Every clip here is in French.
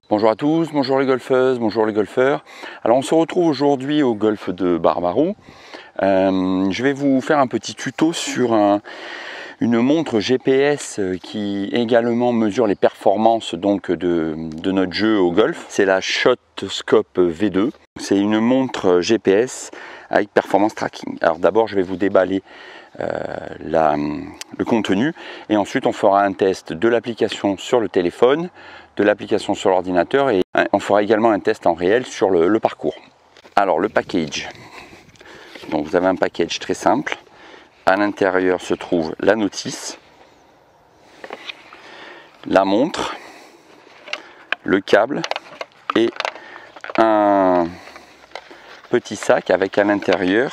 Bonjour à tous, bonjour les golfeuses, bonjour les golfeurs. Alors on se retrouve aujourd'hui au golfe de Barbaroux. Je vais vous faire un petit tuto sur une montre GPS qui également mesure les performances donc de notre jeu au golf. C'est la ShotScope V2. C'est une montre GPS avec performance tracking. Alors d'abord je vais vous déballer le contenu et ensuite on fera un test de l'application sur le téléphone, de l'application sur l'ordinateur et on fera également un test en réel sur le parcours. Alors le package, donc vous avez un package très simple. À l'intérieur se trouve la notice, la montre, le câble et un petit sac avec à l'intérieur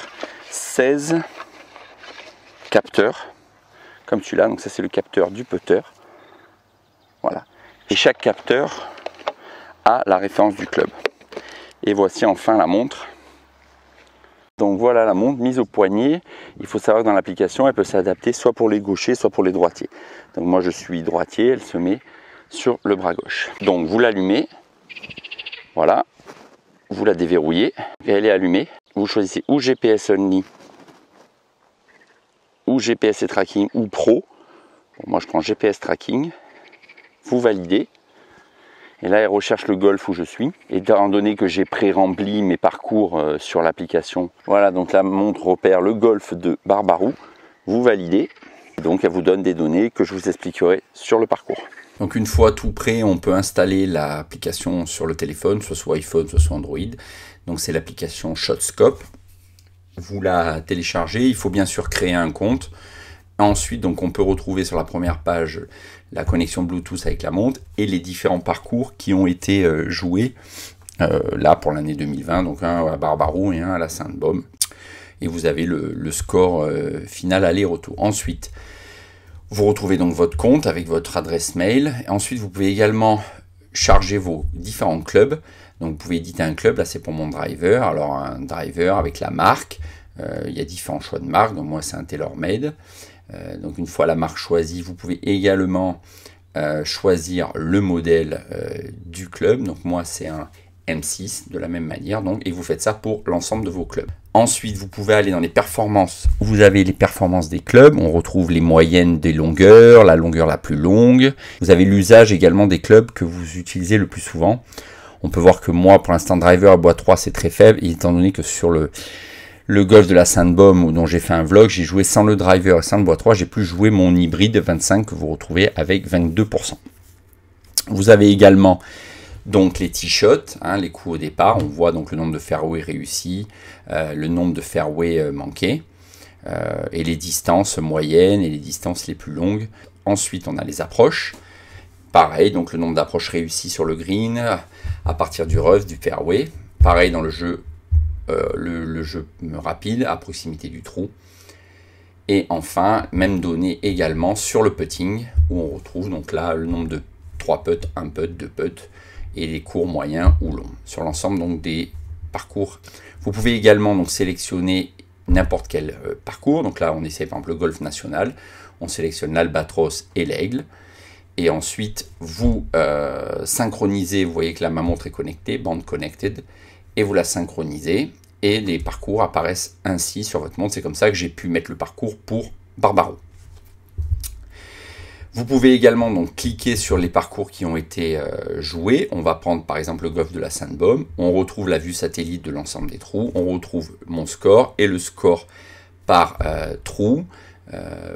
16 capteurs comme celui-là. Donc ça c'est le capteur du putter. Voilà. Et chaque capteur a la référence du club. Et voici enfin la montre. Donc voilà la montre mise au poignet. Il faut savoir que dans l'application, elle peut s'adapter soit pour les gauchers, soit pour les droitiers. Donc moi je suis droitier, elle se met sur le bras gauche. Donc vous l'allumez, voilà, vous la déverrouillez et elle est allumée. Vous choisissez ou GPS Only, ou GPS et Tracking, ou Pro. Bon, moi je prends GPS Tracking. Vous validez et là elle recherche le golf où je suis, et étant donné que j'ai pré-rempli mes parcours sur l'application, voilà, donc la montre repère le golf de Barbaroux. Vous validez et donc elle vous donne des données que je vous expliquerai sur le parcours. Donc une fois tout prêt, on peut installer l'application sur le téléphone, soit iPhone, soit Android. Donc c'est l'application ShotScope. Vous la téléchargez, il faut bien sûr créer un compte. Ensuite, donc, on peut retrouver sur la première page la connexion Bluetooth avec la montre et les différents parcours qui ont été joués là pour l'année 2020, donc un à Barbaroux et un à la Sainte-Baume. Et vous avez le score final aller-retour. Ensuite, vous retrouvez donc votre compte avec votre adresse mail. Et ensuite, vous pouvez également charger vos différents clubs. Donc, vous pouvez éditer un club. Là, c'est pour mon driver. Alors, un driver avec la marque. Il y a différents choix de marque. Donc, moi, c'est un TaylorMade. Donc une fois la marque choisie, vous pouvez également choisir le modèle du club. Donc moi c'est un M6 de la même manière. Donc, et vous faites ça pour l'ensemble de vos clubs. Ensuite vous pouvez aller dans les performances. Vous avez les performances des clubs. On retrouve les moyennes des longueurs, la longueur la plus longue. Vous avez l'usage également des clubs que vous utilisez le plus souvent. On peut voir que moi pour l'instant driver à bois 3 c'est très faible, étant donné que sur le golf de la Sainte-Baume dont j'ai fait un vlog, j'ai joué sans le driver et sans le bois 3, j'ai pu jouer mon hybride 25 que vous retrouvez avec 22%. Vous avez également donc les tee-shots, les coups au départ, on voit donc le nombre de fairways réussis, le nombre de fairways manqués, et les distances moyennes et les distances les plus longues. Ensuite on a les approches, pareil, donc le nombre d'approches réussies sur le green, à partir du rough, du fairway, pareil dans le jeu. Le jeu rapide à proximité du trou. Et enfin, même données également sur le putting, où on retrouve donc là le nombre de 3 putts, 1 putt, 2 putts, et les courts moyens ou longs, sur l'ensemble donc des parcours. Vous pouvez également donc sélectionner n'importe quel parcours. Donc là, on essaie par exemple le golf national, on sélectionne l'albatros et l'aigle. Et ensuite, vous synchronisez, vous voyez que là ma montre est connectée, band connected, et vous la synchronisez et les parcours apparaissent ainsi sur votre montre. C'est comme ça que j'ai pu mettre le parcours pour Barbaroux. Vous pouvez également donc cliquer sur les parcours qui ont été joués. On va prendre par exemple le golf de la Sainte-Baume. On retrouve la vue satellite de l'ensemble des trous. On retrouve mon score et le score par trou.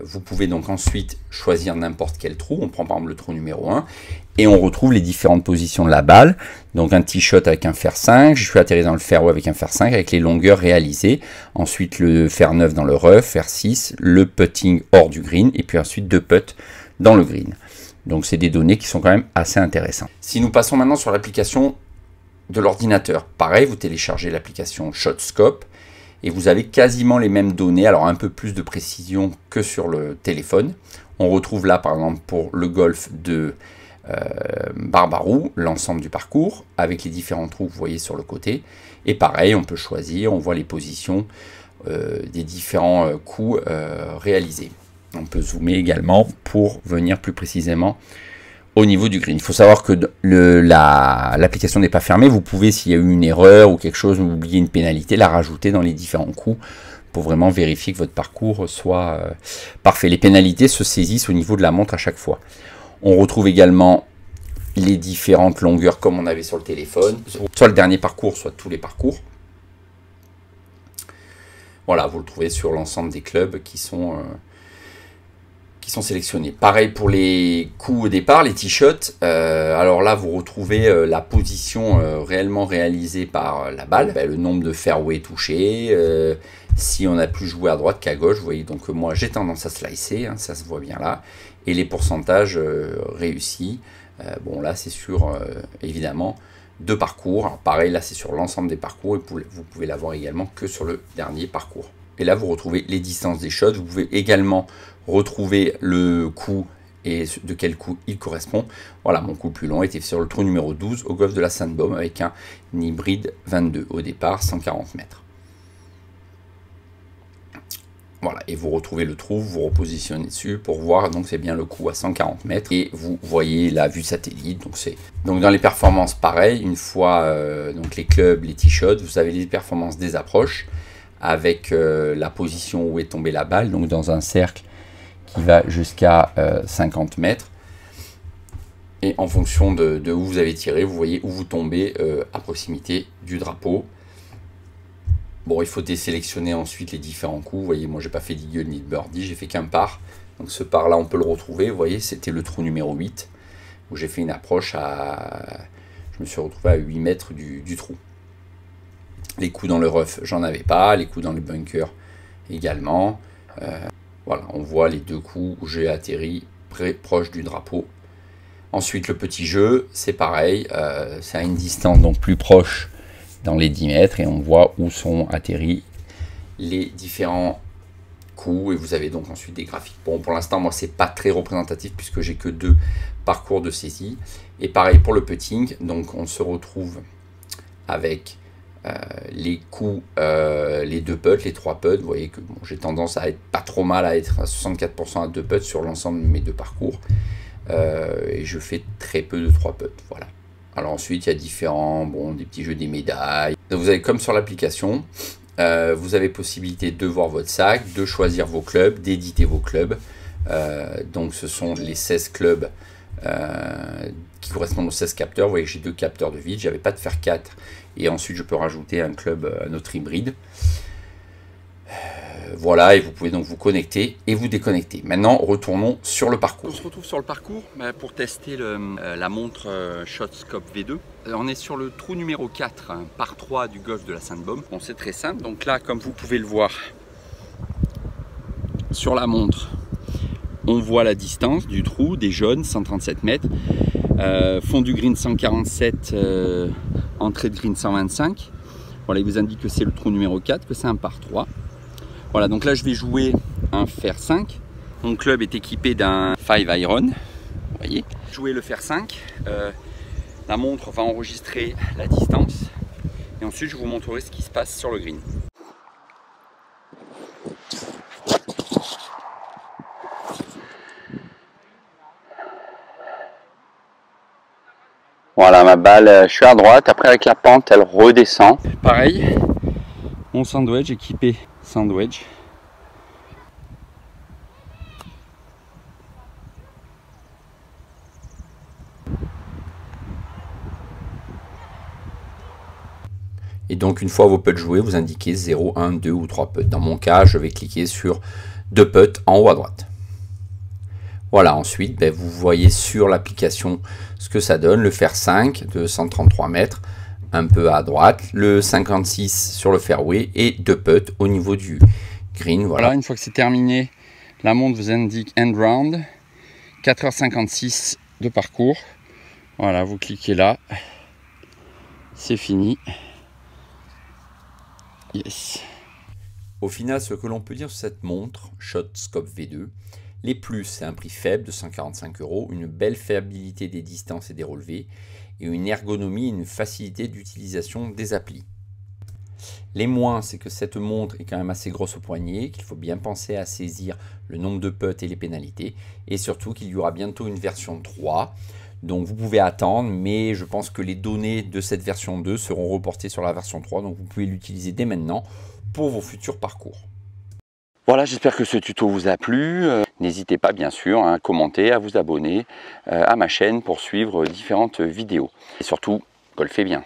Vous pouvez donc ensuite choisir n'importe quel trou. On prend par exemple le trou numéro 1 et on retrouve les différentes positions de la balle. Donc un tee shot avec un fer 5, je suis atterri dans le fairway avec un fer 5 avec les longueurs réalisées. Ensuite le fer 9 dans le rough, fer 6, le putting hors du green et puis ensuite 2 putts dans le green. Donc c'est des données qui sont quand même assez intéressantes. Si nous passons maintenant sur l'application de l'ordinateur, pareil, vous téléchargez l'application ShotScope. Et vous avez quasiment les mêmes données, alors un peu plus de précision que sur le téléphone. On retrouve là, par exemple, pour le golf de Barbaroux, l'ensemble du parcours, avec les différents trous que vous voyez sur le côté. Et pareil, on peut choisir, on voit les positions des différents coups réalisés. On peut zoomer également pour venir plus précisément au niveau du green. Il faut savoir que l'application n'est pas fermée. Vous pouvez, s'il y a eu une erreur ou quelque chose, ou oublier une pénalité, la rajouter dans les différents coups pour vraiment vérifier que votre parcours soit parfait. Les pénalités se saisissent au niveau de la montre à chaque fois. On retrouve également les différentes longueurs comme on avait sur le téléphone, soit le dernier parcours, soit tous les parcours. Voilà, vous le trouvez sur l'ensemble des clubs qui sont sélectionnés. Pareil pour les coups au départ, les t-shots. Alors là, vous retrouvez la position réellement réalisée par la balle, le nombre de fairways touchés, si on a plus joué à droite qu'à gauche. Vous voyez, donc moi j'ai tendance à slicer, hein, ça se voit bien là, et les pourcentages réussis. Bon là c'est sur évidemment 2 parcours. Alors, pareil là c'est sur l'ensemble des parcours et vous pouvez l'avoir également que sur le dernier parcours. Et là vous retrouvez les distances des shots. Vous pouvez également retrouver le coup et de quel coup il correspond. Voilà, mon coup le plus long était sur le trou numéro 12 au golf de la Sandbom avec un hybride 22 au départ 140 mètres. Voilà, et vous retrouvez le trou, vous repositionnez dessus pour voir, donc c'est bien le coup à 140 mètres. Et vous voyez la vue satellite. Donc dans les performances, pareil, une fois donc les clubs, les t-shots, vous avez les performances des approches avec la position où est tombée la balle, donc dans un cercle qui va jusqu'à 50 mètres. Et en fonction de où vous avez tiré, vous voyez où vous tombez à proximité du drapeau. Bon, il faut désélectionner ensuite les différents coups. Vous voyez, moi, j'ai pas fait d'eagle ni de birdie, j'ai fait qu'un par. Donc, ce par-là, on peut le retrouver. Vous voyez, c'était le trou numéro 8, où j'ai fait une approche à... Je me suis retrouvé à 8 mètres du trou. Les coups dans le rough, j'en avais pas. Les coups dans le bunker également. Voilà, on voit les 2 coups où j'ai atterri proche du drapeau. Ensuite, le petit jeu, c'est pareil. C'est à une distance donc plus proche dans les 10 mètres et on voit où sont atterris les différents coups et vous avez donc ensuite des graphiques. Bon, pour l'instant, moi, c'est pas très représentatif puisque j'ai que 2 parcours de saisie. Et pareil pour le putting, donc on se retrouve avec les coups, les 2 putts, les 3 putts. Vous voyez que bon, j'ai tendance à être pas trop mal, à être à 64% à 2 putts sur l'ensemble de mes 2 parcours. Et je fais très peu de 3 putts, voilà. Alors ensuite, il y a différents, des petits jeux, des médailles. Donc vous avez comme sur l'application, vous avez possibilité de voir votre sac, de choisir vos clubs, d'éditer vos clubs. Donc ce sont les 16 clubs qui correspondent aux 16 capteurs. Vous voyez que j'ai 2 capteurs de vide, j'avais pas de fer 4. Et ensuite, je peux rajouter un club, un autre hybride. Voilà, et vous pouvez donc vous connecter et vous déconnecter. Maintenant, retournons sur le parcours. On se retrouve sur le parcours pour tester la montre ShotScope V2. On est sur le trou numéro 4, par 3 du golf de la Sandbom. Bon, c'est très simple. Donc là, comme vous pouvez le voir sur la montre, on voit la distance du trou, des jaunes, 137 mètres. Fond du green 147, entrée de green 125. Voilà, il vous indique que c'est le trou numéro 4, que c'est un par 3. Voilà, donc là je vais jouer un fer 5. Mon club est équipé d'un 5 iron. Vous voyez, jouer le fer 5. La montre va enregistrer la distance. Et ensuite je vous montrerai ce qui se passe sur le green. Voilà, ma balle, je suis à droite. Après avec la pente, elle redescend. Pareil, mon sandwich équipé sandwich. Et donc une fois vos putts joués, vous indiquez 0, 1, 2 ou 3 putts. Dans mon cas, je vais cliquer sur 2 putts en haut à droite. Voilà, ensuite, vous voyez sur l'application ce que ça donne. Le fer 5 de 133 mètres, un peu à droite. Le 56 sur le fairway et 2 putts au niveau du green. Voilà, une fois que c'est terminé, la montre vous indique end round. 4h56 de parcours. Voilà, vous cliquez là. C'est fini. Yes. Au final, ce que l'on peut dire sur cette montre ShotScope V2, les plus, c'est un prix faible de 145 €, une belle fiabilité des distances et des relevés, et une ergonomie et une facilité d'utilisation des applis. Les moins, c'est que cette montre est quand même assez grosse au poignet, qu'il faut bien penser à saisir le nombre de putts et les pénalités, et surtout qu'il y aura bientôt une version 3. Donc vous pouvez attendre, mais je pense que les données de cette version 2 seront reportées sur la version 3, donc vous pouvez l'utiliser dès maintenant pour vos futurs parcours. Voilà, j'espère que ce tuto vous a plu. N'hésitez pas bien sûr à commenter, à vous abonner à ma chaîne pour suivre différentes vidéos. Et surtout, golfez bien.